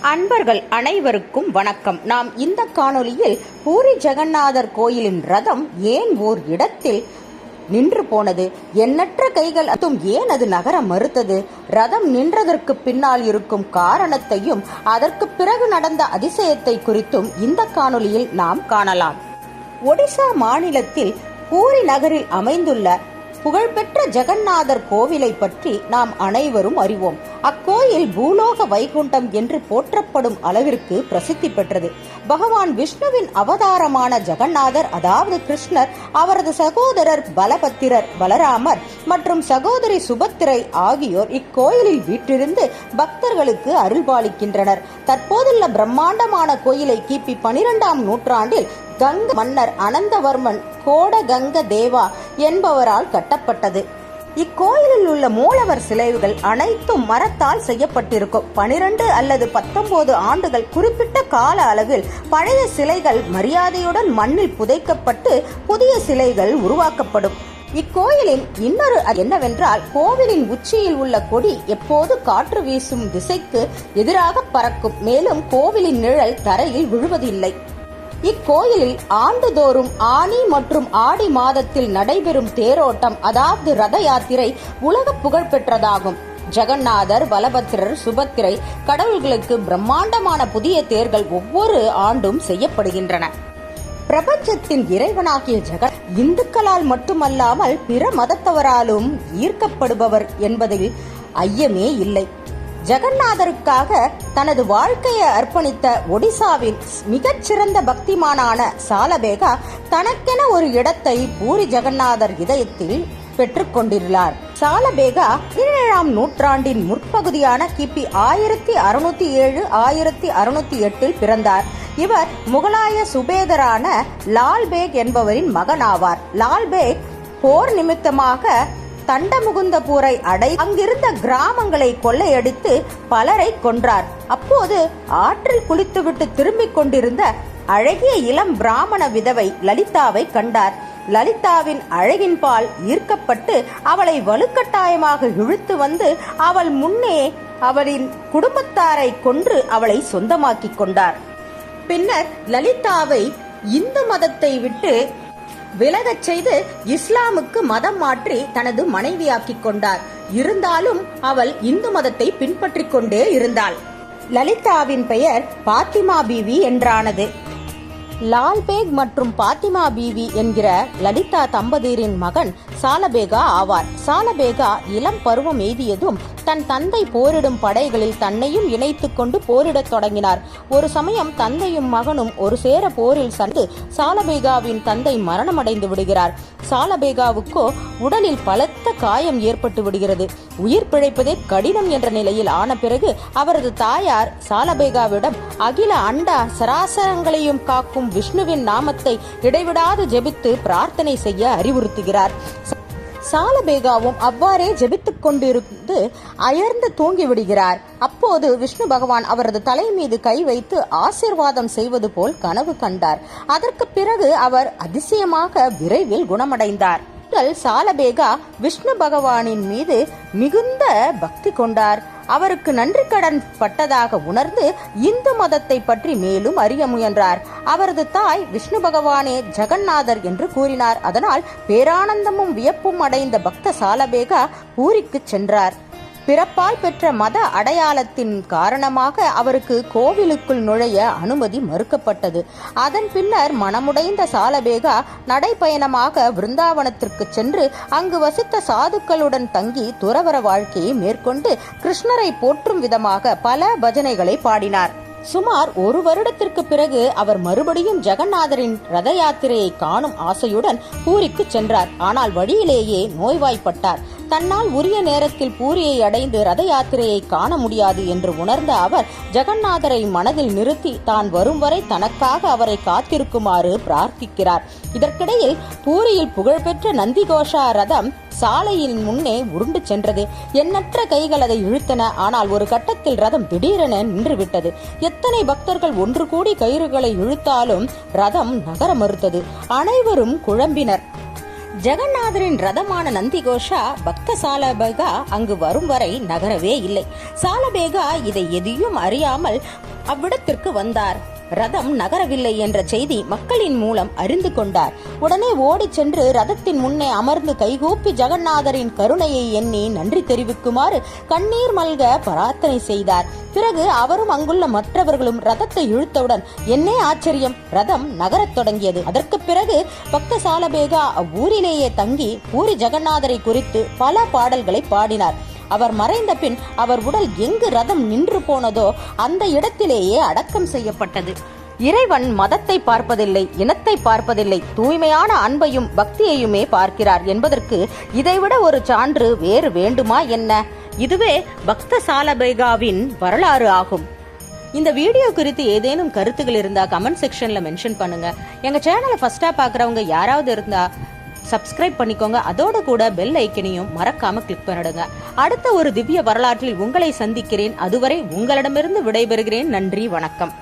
அன்பர்கள் அனைவருக்கும் வணக்கம். நாம் இந்த காணொளியில் பூரி ஜெகநாதர் கோயிலின் ரதம் ஏன் ஓர் இடத்தில் நின்று போனது, எண்ணற்ற கைகள் ஏன் அது நகர மறுத்தது, ரதம் நின்றதற்கு பின்னால் இருக்கும் காரணத்தையும் அதற்கு பிறகு நடந்த அதிசயத்தை குறித்தும் இந்த காணொளியில் நாம் காணலாம். ஒடிசா மாநிலத்தில் பூரி நகரில் அமைந்துள்ள புகழ்பெற்ற ஜெகநாதர் கோவிலை பற்றி நாம் அனைவரும் அறிவோம். அக்கோயில் பூலோக வைகுண்டம் என்று போற்றப்படும் அளவிற்கு பிரசித்தி பெற்றது. பகவான் விஷ்ணுவின் அவதாரமான ஜெகநாதர், அதாவது கிருஷ்ணர், அவரது சகோதரர் பலபத்திரர், பலராமர் மற்றும் சகோதரி சுபத்திரை ஆகியோர் இக்கோயிலில் வீற்றிருந்து பக்தர்களுக்கு அருள்பாலிக்கின்றனர். தற்போதுள்ள பிரம்மாண்டமான கோயிலை கிபி 12ஆம் நூற்றாண்டில் கங்க மன்னர் அனந்தவர்மன் கோடகங்க தேவா என்பவரால் கட்டப்பட்டது. இக்கோயிலில் உள்ள மூலவர் சிலைகள் அனைத்தும் மரத்தால் செய்யப்பட்டிருக்கும். 12 அல்லது 19 ஆண்டுகள் குறிப்பிட்ட கால அளவில் பழைய சிலைகள் மரியாதையுடன் மண்ணில் புதைக்கப்பட்டு புதிய சிலைகள் உருவாக்கப்படும். இக்கோயிலின் இன்னொரு என்னவென்றால், கோவிலின் உச்சியில் உள்ள கொடி எப்போது காற்று வீசும் திசைக்கு எதிராக பறக்கும். மேலும் கோவிலின் நிழல் தரையில் விழுவதில்லை. இக்கோயிலில் ஆண்டுதோறும் ஆனி மற்றும் ஆடி மாதத்தில் நடைபெறும் தேரோட்டம், அதாவது ரத யாத்திரை, உலக புகழ் பெற்றதாகும். ஜெகநாதர், பலபத்திரர், சுபத்திரை கடவுள்களுக்கு பிரம்மாண்டமான புதிய தேர்கள் ஒவ்வொரு ஆண்டும் செய்யப்படுகின்றன. பிரபஞ்சத்தின் இறைவனாகிய ஜெகன் இந்துக்களால் மட்டுமல்லாமல் பிற மதத்தவராலும் ஈர்க்கப்படுபவர் என்பதில் ஐயமே இல்லை. ஜெகநாதருக்காக தனது வாழ்க்கையை அர்ப்பணித்த ஒடிசாவின் மிகச்சிறந்த பக்திமானான சாலபேகா தனக்கென ஒரு இடத்தை பூரி ஜெகநாதர் இதயத்தில் பெற்றுக்கொண்டுள்ளார். சாலபேகா 17ஆம் நூற்றாண்டின் முற்பகுதியான கிபி 1607 1608 பிறந்தார். இவர் முகலாய சுபேதரான லால்பேக் என்பவரின் மகனாவார். லால்பேக் போர் நிமித்தமாக தண்டமுகுந்தபூரை அங்கிருந்த கிராமங்களை கொள்ளையடித்து பலரை கொன்றார். அப்போது ஆற்றில் குளித்துவிட்டு திரும்பிக் கொண்டிருந்த அழகிய இளம் பிராமண விதவை லலிதாவை கண்டார். லலிதாவின் அழகின் பால் ஈர்க்கப்பட்டு அவளை வலுக்கட்டாயமாக இழுத்து வந்து அவள் முன்னே அவளின் குடும்பத்தாரை கொன்று அவளை சொந்தமாக்கிக் கொண்டார். பின்னர் லலிதாவை இந்து மதத்தை விட்டு விலகச் செய்து இஸ்லாமுக்கு மதம் மாற்றி தனது மனைவியாக்கிக் கொண்டார். இருந்தாலும் அவள் இந்து மதத்தை பின்பற்றிக் கொண்டே இருந்தாள். லலிதாவின் பெயர் பாத்திமா பீவி என்றானது. லால்பேக் மற்றும் பாத்திமா பீவி என்கிற லலிதா தம்பதியரின் மகன் சாலபேகா ஆவார். சாலபேகா இளம் பருவம் எய்தியதும் தன் தந்தை போரிடும் படைகளில் தன்னையும் இணைத்துக் கொண்டு போரிடத் தொடங்கினார். ஒரு சமயம் தந்தையும் மகனும் ஒரு சேர போரில் சந்து சாலபேகாவின் தந்தை மரணமடைந்து விடுகிறார். சாலபேகாவுக்கோ உடலில் பலத்த காயம் ஏற்பட்டு விடுகிறது. உயிர் பிழைப்பதே கடினம் என்ற நிலையில் ஆன பிறகு அவரது தாயார் சாலபேகாவிடம் அகில அண்டா சராசரங்களையும் காக்கும் விஷ்ணுவின் நாமத்தை இடைவிடாது ஜெபித்து பிரார்த்தனை செய்ய அறிவுறுத்துகிறார். சாலபேகாவும் அவ்வாறே ஜெபித்துக் கொண்டிருந்து அயர்ந்து தூங்கிவிடுகிறார். அப்போது விஷ்ணு பகவான் அவரது தலை மீது கை வைத்து ஆசீர்வாதம் செய்வது போல் கனவு கண்டார். அதற்கு பிறகு அவர் அதிசயமாக விரைவில் குணமடைந்தார். சாலபேகா விஷ்ணு பகவானின் மீது மிகுந்த பக்தி கொண்டார். அவருக்கு நன்றி கடன் பட்டதாக உணர்ந்து இந்து மதத்தை பற்றி மேலும் அறிய முயன்றார். அவரது தாய் விஷ்ணு பகவானே ஜெகநாதர் என்று கூறினார். அதனால் பேரானந்தமும் வியப்பும் அடைந்த பக்த சாலபேகா பூரிக்கு சென்றார். பிறப்பால் பெற்ற மத அடையாளத்தின் காரணமாக அவருக்கு கோவிலுக்குள் நுழைய அனுமதி மறுக்கப்பட்டது. அதன் பின்னர் மனமுடைந்த சாலபேகா நடைபயணமாக விருந்தாவனத்திற்கு சென்று அங்கு வசித்த சாதுக்களுடன் தங்கி துறவற வாழ்க்கையை மேற்கொண்டு கிருஷ்ணரை போற்றும் விதமாக பல பஜனைகளை பாடினார். சுமார் ஒரு வருடத்திற்கு பிறகு அவர் மறுபடியும் ஜெகநாதரின் ரத யாத்திரையை காணும் ஆசையுடன் பூரிக்கு சென்றார். ஆனால் வழியிலேயே நோய்வாய்ப்பட்டார். தன்னால் உரிய நேரத்தில் பூரியை அடைந்து ரத யாத்திரையை காண முடியாது என்று உணர்ந்த அவர் ஜெகநாதரை மனதில் நிறுத்தி தான் வரும் வரை தனக்காக அவரை காத்திருக்குமாறு பிரார்த்திக்கிறார். இதற்கிடையில் பூரியில் புகழ்பெற்ற நந்திகோஷா ரதம் சாலையின் முன்னே உருண்டு சென்றது. எண்ணற்ற கைகள் அதை இழுத்தன. ஆனால் ஒரு கட்டத்தில் ரதம் திடீரென நின்றுவிட்டது. எத்தனை பக்தர்கள் ஒன்று கூடி கயிறுகளை இழுத்தாலும் ரதம் நகர மறுத்தது. அனைவரும் குழம்பினர். ஜெகநாதரின் ரதமான நந்திகோஷா பக்த சாலபேகா அங்கு வரும் வரை நகரவே இல்லை. சாலபேகா இதை எதையும் அறியாமல் அவ்விடத்திற்கு வந்தார். ரதம் நகரவில்லை என்ற செய்தி மக்களின் மூலம் அறிந்து கொண்டார். உடனே ஓடிச் சென்று ரதத்தின் முன்னே அமர்ந்து கைகூப்பி ஜெகநாதரின் கருணையை எண்ணி நன்றி தெரிவிக்குமாறு கண்ணீர் மல்க பிரார்த்தனை செய்தார். பிறகு அவரும் அங்குள்ள மற்றவர்களும் ரதத்தை இழுத்தவுடன் என்னே ஆச்சரியம், ரதம் நகரத் தொடங்கியது. அதற்கு பிறகு பக்த சாலபேகா அவ்வூரிலேயே தங்கி பூரி ஜெகநாதரை குறித்து பல பாடல்களை பாடினார். அவர் மறைந்த பின் அவர் உடல் எங்கு ரதம் நின்று போனதோ அந்த இடத்திலேயே அடக்கம் செய்யப்பட்டது. இறைவன் மதத்தை பார்ப்பதில்லை, இனத்தை பார்ப்பதில்லை, தூய்மையான அன்பையும் பக்தியையுமே பார்க்கிறார் என்பதற்கு இதைவிட ஒரு சான்று வேறு வேண்டுமா என்ன? இதுவே பக்த சாலபேகாவின் வரலாறு ஆகும். இந்த வீடியோ குறித்து ஏதேனும் கருத்துகள் இருந்தா கமெண்ட் செக்ஷன்ல மென்ஷன் பண்ணுங்க. எங்க சேனலை ஃபர்ஸ்டா பாக்குறவங்க யாராவது இருந்தா சப்ஸ்கிரைப் பண்ணிக்கோங்க. அதோட கூட பெல் ஐக்கனையும் மறக்காம கிளிக் பண்ணிடுங்க. அடுத்த ஒரு திவ்ய வரலாற்றில் உங்களை சந்திக்கிறேன். அதுவரை உங்களிடமிருந்து விடைபெறுகிறேன். நன்றி, வணக்கம்.